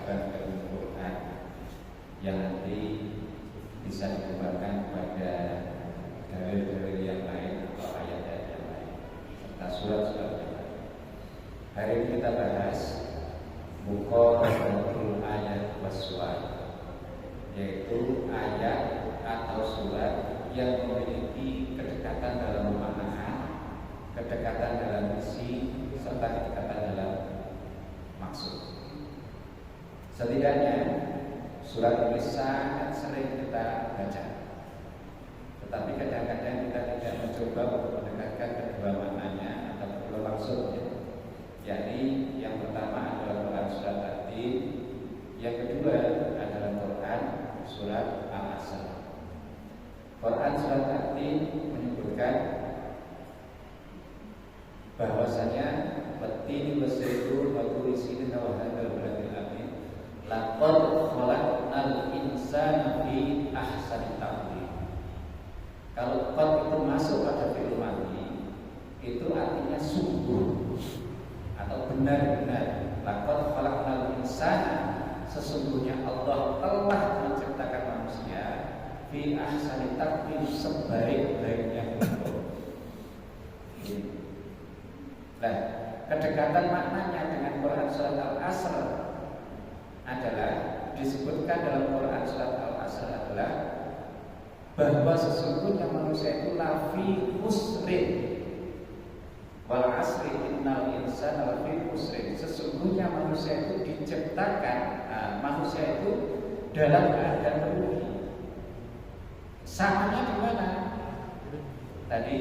keajaiban ilmu Quran yang nanti bisa dikembangkan pada dalil-dalil yang lain atau ayat-ayat yang lain serta surat-surat yang lain. Hari ini kita bahas muqaranatul ayat was-suwar, yaitu ayat atau surat yang memiliki kedekatan dalam makna, kedekatan dalam isi, serta kedekatan dalam maksud. Setidaknya surat ini sangat sering kita baca, tetapi kadang-kadang kita tidak mencoba untuk mendekatkan kedua maknanya atau kedua maksudnya. Yakni yang pertama adalah Quran surat At-Tin, yang kedua adalah Quran surat Al-Asr. Quran surat At-Tin menyebutkan bahwasanya Wat-tini was-zaitun wa turi sinin wa hadzal baladil amin laqad khalaqnal insana fi ahsani taqwim. Kalau qad itu masuk pada fi'il madhi, itu artinya sungguh atau benar-benar. Laqad khalaqnal insana, sesungguhnya Allah telah menciptakan manusia fi ahsani taqwim, sebaik-baiknya bentuk. Nah, kedekatan maknanya dengan Quran surat Al-Asr adalah disebutkan dalam Quran surat Al-Asr adalah bahwa sesungguhnya manusia itu lafi khusrin, wal asri innal insana lafi khusrin. Sesungguhnya manusia itu diciptakan, manusia itu dalam keadaan merugi. Samanya di mana? Tadi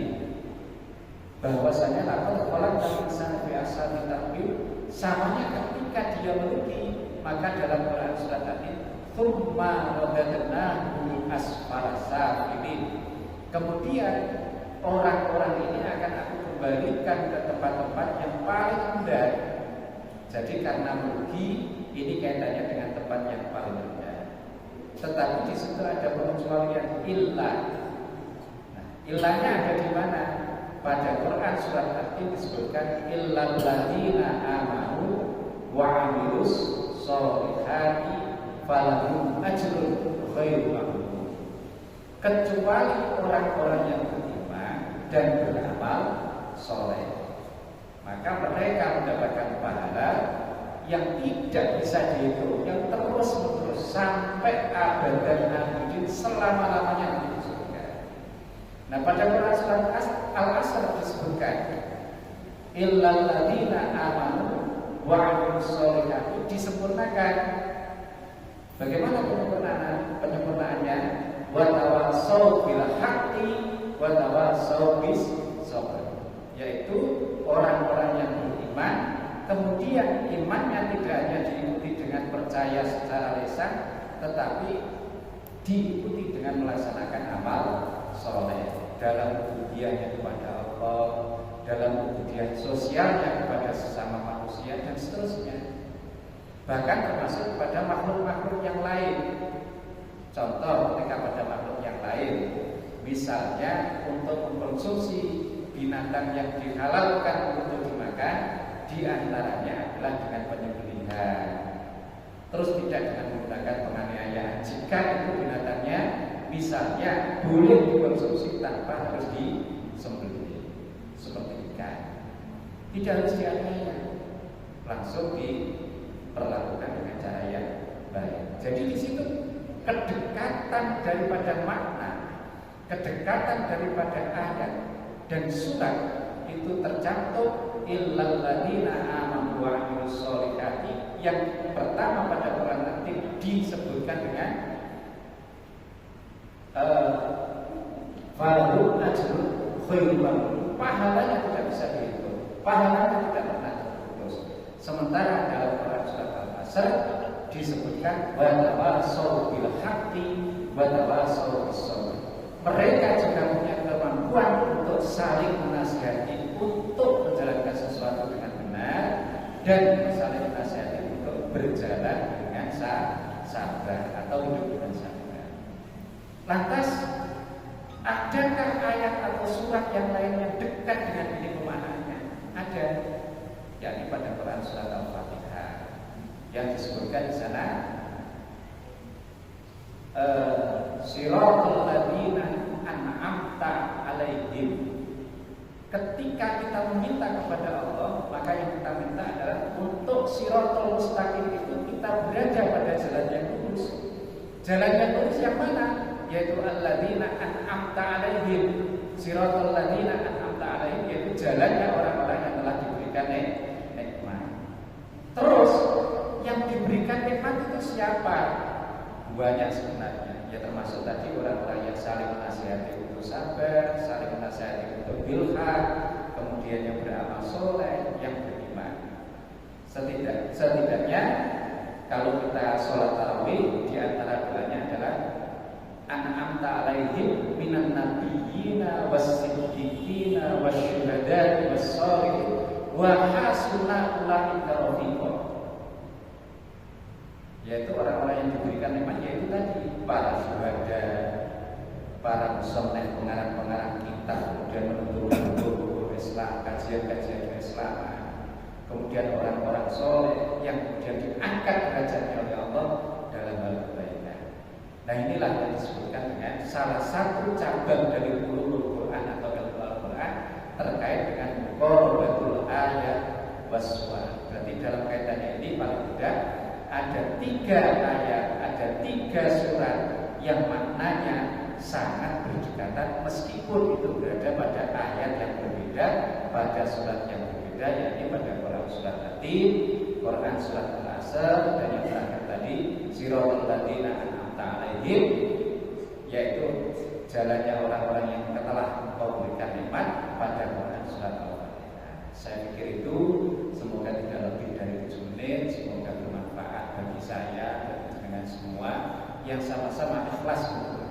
bahwasanya laqad khalaqnal insana fi ahsani taqwim, samanya ketika dia merugi. Maka dalam Quran surat At-Tin, tsumma radadnahu asfala safilin, kemudian orang-orang ini akan aku kembalikan ke tempat-tempat yang paling rendah. Jadi karena merugi, ini kaitannya dengan tempat yang paling rendah. Tetapi di situ ada pengecualian illah. Nah, illahnya ada di mana? Pada Quran surat At-Tin disebutkan illal ladzina amanu wa amilus sholihati falahum ajrun ghairu mamnun, kecuali orang-orang yang beriman dan beramal soleh, maka mereka mendapatkan pahala yang tidak bisa dihitung, yang terus-menerus sampai abad dan abidin, selama-lamanya di surga. Nah, pada Quran surat Al-Asr disebutkan illal ladzina amanu wa amilus sholihati, disempurnakan. Bagaimana penyempurnaannya? Wa tawassaw bil haqqi wa tawassaw bis sabr, yaitu orang-orang yang beriman, kemudian imannya tidak hanya diikuti dengan percaya secara lisan, tetapi diikuti dengan melaksanakan amal soleh dalam ubudiahnya kepada Allah, dalam ubudiah sosialnya kepada sesama manusia, dan seterusnya. Bahkan termasuk pada makhluk-makhluk yang lain. Contoh, ketika pada makhluk yang lain, misalnya untuk mengkonsumsi binatang yang dihalalkan untuk dimakan, di antaranya adalah dengan penyembelihan. Terus tidak dengan menggunakan penganiayaan. Jika itu binatangnya misalnya boleh dikonsumsi tanpa harus disembelih, seperti ikan, tidak harus dianiaya, langsung diperlakukan dengan cara yang baik. Jadi di situ kedekatan daripada makna, kedekatan daripada ayat dan surat itu tercantum illal ladzina amanu wa amilus sholihati. Yang pertama pada Quran At-Tin disebutkan dengan falahum ajrun ghairu mamnun, pahalanya tidak bisa dihitung, pahalanya tidak pernah terputus. Sementara dalam Quran surat Al-Asr disebutkan wa tawassaw bil haqqi wa tawassaw bis sabr. Mereka juga punya kemampuan untuk saling menasihati untuk menjalankan sesuatu dengan benar, dan saling menasihati untuk berjalan dengan sabar atau hidup dengan sabar. Lantas, adakah ayat atau surat yang lain yang dekat dengan ini pemahamannya? Ada, yakni pada Quran surat Al-Fatihah. yang disebutkan di sana siratal ladzina an'amta 'alaihim. Ketika kita meminta kepada Allah, maka yang kita minta adalah untuk siratal mustaqim itu kita berada pada jalan yang lurus. Jalan yang lurus yang mana? Yaitu alladzina an'amta 'alaihim. Siratal ladzina an'amta 'alaihim yaitu jalannya orang-orang yang telah diberikan nikmat. Terus yang diberikan nikmat itu siapa? Banyak sebenarnya. Ya termasuk tadi orang-orang yang saling menasihati untuk sabar, saling menasihati untuk bilhaq, kemudian yang beramal soleh, yang beriman. Setidaknya kalau kita sholat tarawih, di antara doanya adalah an'amta 'alaihim minan nabiyyina was-siddiqina wasyuhada'i was-shalihin wa hasuna ulaika rafiqa. Yaitu orang-orang yang diberikan nikmat, yaitu tadi para syuhada, para musannif, pengarang-pengarang kitab, kemudian menuturkan buku Islam, kajian-kajian keislaman, kemudian orang-orang soleh yang kemudian diangkat derajatnya oleh Allah dalam hal kebaikan. Nah inilah yang disebutkan dengan salah satu cabang dari ulumul Quran atau ilmu Al-Quran terkait dengan qurbatul ayat waswa. Berarti dalam kaitannya ini paling tidak ada 3 ayat, ada 3 surat yang maknanya sangat berdekatan meskipun itu berada pada ayat yang berbeda, pada surat yang berbeda, yakni pada Quran surat Yasin, Quran surat Al-Asr, dan yang terakhir tadi siratal ladzina an'amta 'alaihim, yaitu jalannya orang-orang yang telah Engkau berikan nikmat pada Quran surat Al-Fatihah. Saya pikir itu semoga tidak lebih dari 7 menit, semoga bermanfaat bagi saya dan dengan semua yang sama-sama ikhlas untuk